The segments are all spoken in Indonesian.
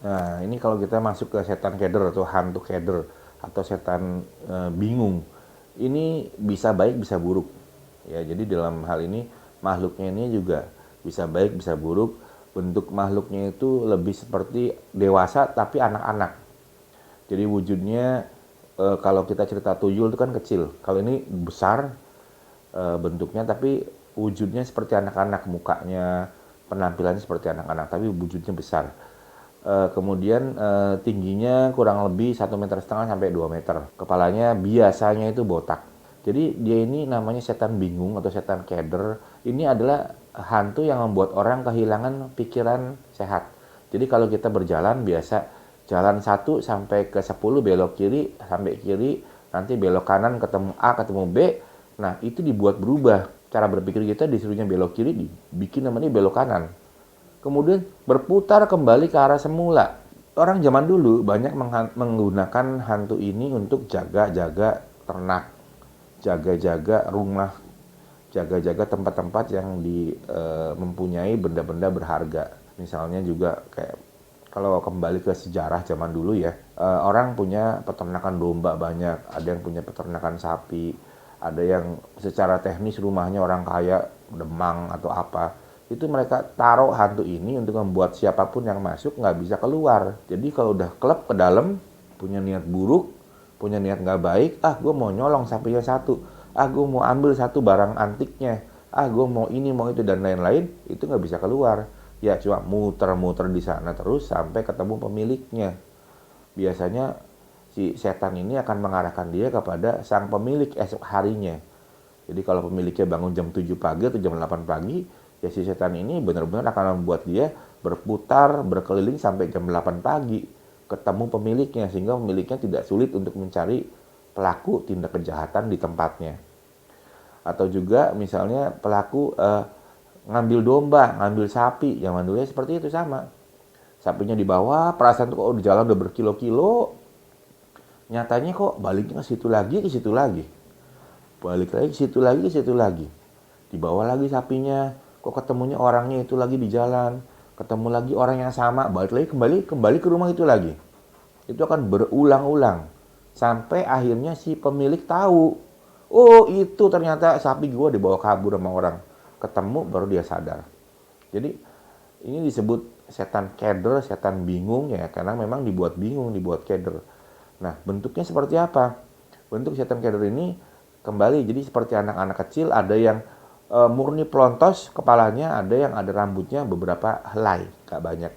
Nah, ini kalau kita masuk ke setan keder atau hantu keder atau setan bingung, ini bisa baik bisa buruk. Ya, jadi dalam hal ini makhluknya ini juga bisa baik bisa buruk. Bentuk makhluknya itu lebih seperti dewasa tapi anak-anak. Jadi wujudnya kalau kita cerita tuyul itu kan kecil. Kalau ini besar bentuknya tapi wujudnya seperti anak-anak, mukanya, penampilannya seperti anak-anak tapi wujudnya besar. Kemudian tingginya kurang lebih 1,5 meter sampai 2 meter. Kepalanya biasanya itu botak. Jadi dia ini namanya setan bingung atau setan keder. Ini adalah hantu yang membuat orang kehilangan pikiran sehat. Jadi kalau kita berjalan biasa jalan 1 sampai ke 10 belok kiri sampai kiri, nanti belok kanan ketemu A ketemu B. Nah, itu dibuat berubah. Cara berpikir kita disuruhnya belok kiri dibikin namanya belok kanan. Kemudian berputar kembali ke arah semula. Orang zaman dulu banyak menggunakan hantu ini untuk jaga-jaga ternak, jaga-jaga rumah, jaga-jaga tempat-tempat yang mempunyai benda-benda berharga. Misalnya juga kayak kalau kembali ke sejarah zaman dulu ya, orang punya peternakan domba banyak, ada yang punya peternakan sapi, ada yang secara teknis rumahnya orang kaya, demang atau apa. Itu mereka taruh hantu ini untuk membuat siapapun yang masuk nggak bisa keluar. Jadi kalau udah klep ke dalam, punya niat buruk, punya niat nggak baik, gue mau nyolong sapinya satu, gue mau ambil satu barang antiknya, gue mau ini mau itu dan lain-lain, itu nggak bisa keluar. Ya cuma muter-muter di sana terus sampai ketemu pemiliknya. Biasanya si setan ini akan mengarahkan dia kepada sang pemilik esok harinya. Jadi kalau pemiliknya bangun jam 7 pagi atau jam 8 pagi, ya si setan ini benar-benar akan membuat dia berputar, berkeliling sampai jam 8 pagi. Ketemu pemiliknya, sehingga pemiliknya tidak sulit untuk mencari pelaku tindak kejahatan di tempatnya. Atau juga misalnya pelaku ngambil domba, ngambil sapi, zaman dulu ya seperti itu sama. Sapinya dibawa, perasaan tuh kok di jalan udah berkilo-kilo, nyatanya kok baliknya ke situ lagi. Balik lagi ke situ lagi, ke situ lagi. Dibawa lagi sapinya, kok ketemunya orangnya itu lagi di jalan. Ketemu lagi orang yang sama, balik lagi kembali ke rumah itu lagi. Itu akan berulang-ulang. Sampai akhirnya si pemilik tahu. Oh itu ternyata sapi gue dibawa kabur sama orang. Ketemu baru dia sadar. Jadi ini disebut setan keder, setan bingung ya. Karena memang dibuat bingung, dibuat keder. Nah bentuknya seperti apa? Bentuk setan keder ini kembali jadi seperti anak-anak kecil, ada yang murni pelontos kepalanya, ada yang ada rambutnya beberapa helai, gak banyak.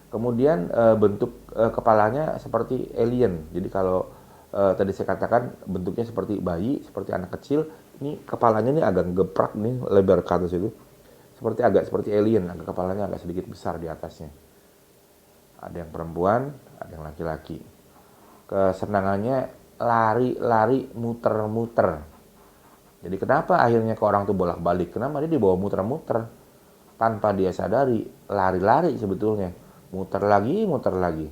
Kemudian bentuk kepalanya seperti alien. Jadi kalau tadi saya katakan bentuknya seperti bayi, seperti anak kecil, ini kepalanya ini agak geprak nih, lebar ke atas itu. Seperti alien, agak kepalanya agak sedikit besar di atasnya. Ada yang perempuan, ada yang laki-laki. Kesenangannya lari-lari, muter-muter. Jadi kenapa akhirnya ke orang tuh bolak-balik? Kenapa dia dibawa muter-muter? Tanpa dia sadari, lari-lari sebetulnya. Muter lagi, muter lagi.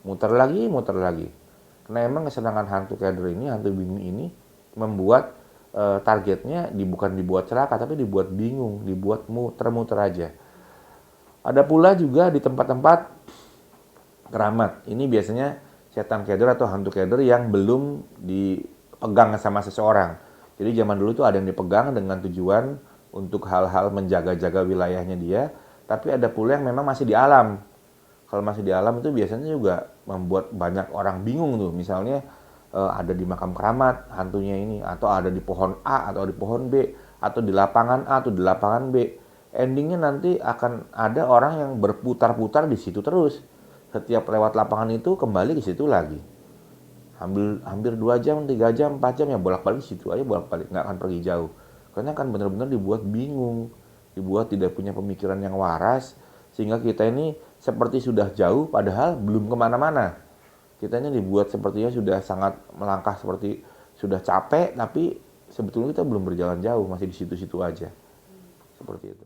Muter lagi, muter lagi. Karena emang kesenangan hantu keder ini, hantu bingung ini, membuat targetnya bukan dibuat celaka, tapi dibuat bingung, dibuat muter-muter aja. Ada pula juga di tempat-tempat keramat. Ini biasanya setan keder atau hantu keder yang belum dipegang sama seseorang. Jadi zaman dulu tuh ada yang dipegang dengan tujuan untuk hal-hal menjaga-jaga wilayahnya dia, tapi ada pula yang memang masih di alam. Kalau masih di alam itu biasanya juga membuat banyak orang bingung tuh. Misalnya ada di makam keramat hantunya ini, atau ada di pohon A atau di pohon B, atau di lapangan A atau di lapangan B. Endingnya nanti akan ada orang yang berputar-putar di situ terus. Setiap lewat lapangan itu kembali ke situ lagi. Hampir 2 jam, 3 jam, 4 jam ya bolak-balik situ aja, bolak-balik, nggak akan pergi jauh. Karena kan benar-benar dibuat bingung, dibuat tidak punya pemikiran yang waras, sehingga kita ini seperti sudah jauh padahal belum kemana-mana. Kita ini dibuat sepertinya sudah sangat melangkah, seperti sudah capek, tapi sebetulnya kita belum berjalan jauh, masih di situ-situ aja. Seperti itu.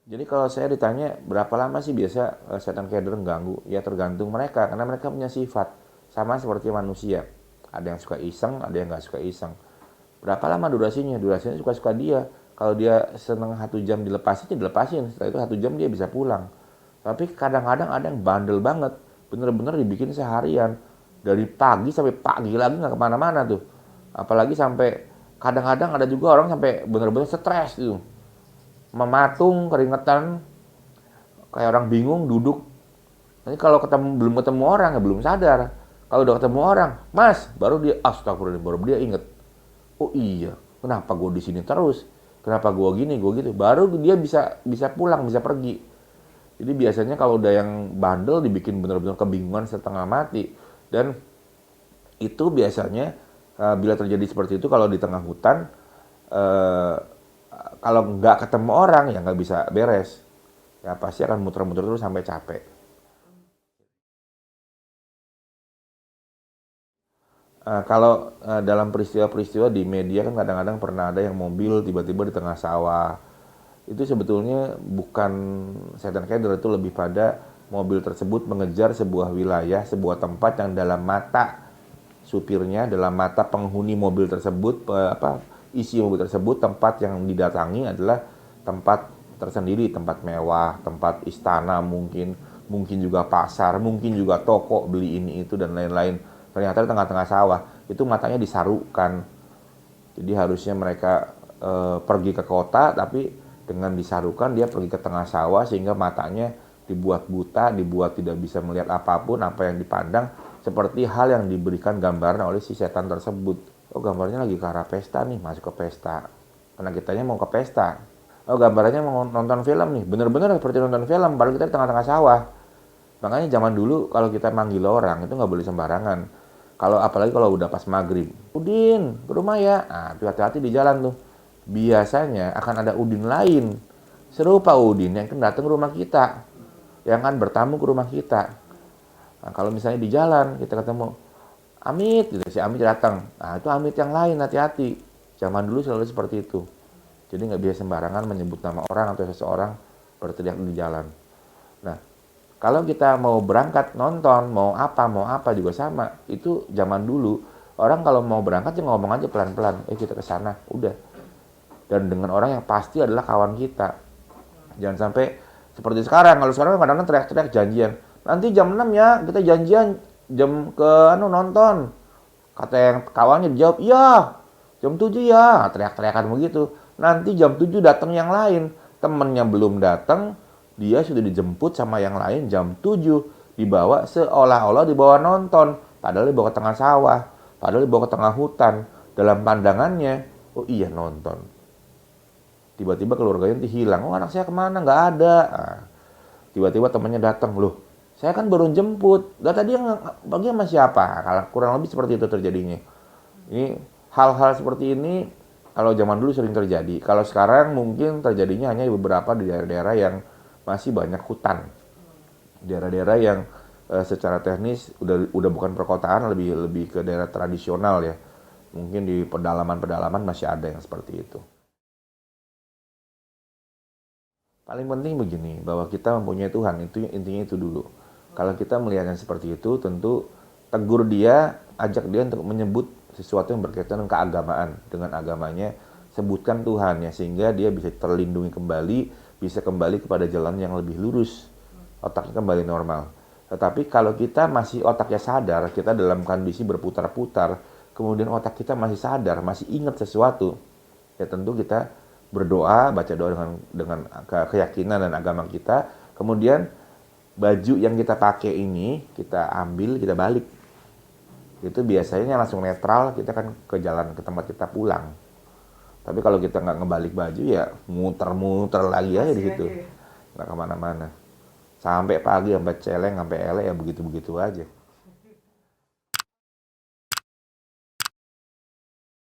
Jadi kalau saya ditanya berapa lama sih biasa setan keder ganggu, ya tergantung mereka karena mereka punya sifat sama seperti manusia. Ada yang suka iseng, ada yang nggak suka iseng. Berapa lama durasinya? Durasinya suka-suka dia. Kalau dia seneng 1 jam dilepasin, ya dilepasin. Setelah itu 1 jam dia bisa pulang. Tapi kadang-kadang ada yang bandel banget. Bener-bener dibikin seharian. Dari pagi sampai pagi lagi nggak kemana-mana tuh. Apalagi sampai kadang-kadang ada juga orang sampai bener-bener stres tuh. Mematung, keringetan, kayak orang bingung duduk. Nanti kalau belum ketemu orang ya belum sadar. Kalau udah ketemu orang, Mas, baru dia astagfirullah, baru dia inget. Oh iya, kenapa gue di sini terus? Kenapa gue gini, gue gitu? Baru dia bisa pulang, bisa pergi. Jadi biasanya kalau udah yang bandel dibikin benar-benar kebingungan setengah mati. Dan itu biasanya bila terjadi seperti itu kalau di tengah hutan, eh, kalau nggak ketemu orang ya nggak bisa beres. Ya pasti akan muter-muter terus sampai capek. Kalau dalam peristiwa-peristiwa di media kan kadang-kadang pernah ada yang mobil tiba-tiba di tengah sawah. Itu sebetulnya bukan sedan keder, itu lebih pada mobil tersebut mengejar sebuah wilayah, sebuah tempat yang dalam mata supirnya, dalam mata penghuni mobil tersebut, isi mobil tersebut, tempat yang didatangi adalah tempat tersendiri, tempat mewah, tempat istana mungkin, mungkin juga pasar, mungkin juga toko beli ini itu dan lain-lain. Ternyata di tengah-tengah sawah itu matanya disarukan. Jadi harusnya mereka pergi ke kota, tapi dengan disarukan dia pergi ke tengah sawah sehingga matanya dibuat buta, dibuat tidak bisa melihat apapun apa yang dipandang, seperti hal yang diberikan gambaran oleh si setan tersebut. Oh gambarnya lagi ke arah pesta nih, masuk ke pesta. Karena kitanya mau ke pesta. Oh gambarannya mau nonton film nih, bener-bener seperti nonton film, padahal kita di tengah-tengah sawah. Makanya zaman dulu kalau kita manggil orang itu nggak boleh sembarangan. Kalau apalagi kalau udah pas maghrib, Udin ke rumah ya. Nah, hati-hati di jalan tuh. Biasanya akan ada Udin lain serupa Udin yang kan datang ke rumah kita, yang kan bertamu ke rumah kita. Nah, kalau misalnya di jalan kita ketemu Amit, gitu, si Amit datang. Nah, itu Amit yang lain, hati-hati. Zaman dulu selalu seperti itu. Jadi nggak bisa sembarangan menyebut nama orang atau seseorang berteriak di jalan. Nah, kalau kita mau berangkat nonton, mau apa juga sama. Itu zaman dulu. Orang kalau mau berangkat ya ngomong aja pelan-pelan. Kita ke sana, udah. Dan dengan orang yang pasti adalah kawan kita. Jangan sampai seperti sekarang. Kalau sekarang kadang-kadang teriak-teriak janjian. Nanti jam 6 ya, kita janjian jam ke nonton. Kata yang kawannya dijawab, "Iya." Jam 7 ya, teriak-teriakan begitu. Nanti jam 7 datang yang lain. Temennya belum datang, dia sudah dijemput sama yang lain jam 7, dibawa seolah-olah dibawa nonton, padahal dibawa ke tengah sawah, padahal dibawa ke tengah hutan. Dalam pandangannya, oh iya nonton. Tiba-tiba keluarganya nanti hilang, oh anak saya kemana, nggak ada. Nah, tiba-tiba temannya datang, loh saya kan baru jemput, lah tadi yang pergi sama siapa? Kurang lebih seperti itu terjadinya. Ini hal-hal seperti ini kalau zaman dulu sering terjadi, kalau sekarang mungkin terjadinya hanya beberapa di daerah-daerah yang masih banyak hutan, daerah-daerah yang secara teknis udah bukan perkotaan, lebih ke daerah tradisional ya. Mungkin di pedalaman-pedalaman masih ada yang seperti itu. Paling penting begini, bahwa kita mempunyai Tuhan, itu intinya itu dulu. Kalau kita melihatnya seperti itu, tentu tegur dia, ajak dia untuk menyebut sesuatu yang berkaitan dengan keagamaan, dengan agamanya, sebutkan Tuhan ya, sehingga dia bisa terlindungi kembali, bisa kembali kepada jalan yang lebih lurus, otaknya kembali normal. Tetapi kalau kita masih otaknya sadar, kita dalam kondisi berputar-putar, kemudian otak kita masih sadar, masih ingat sesuatu, ya tentu kita berdoa, baca doa dengan keyakinan dan agama kita, kemudian baju yang kita pakai ini kita ambil, kita balik. Itu biasanya langsung netral, kita kan ke jalan, ke tempat kita pulang. Tapi kalau kita nggak ngebalik baju ya muter-muter lagi aja di situ, nggak kemana-mana. Sampai pagi, sampai celeng, sampai elek ya begitu-begitu aja.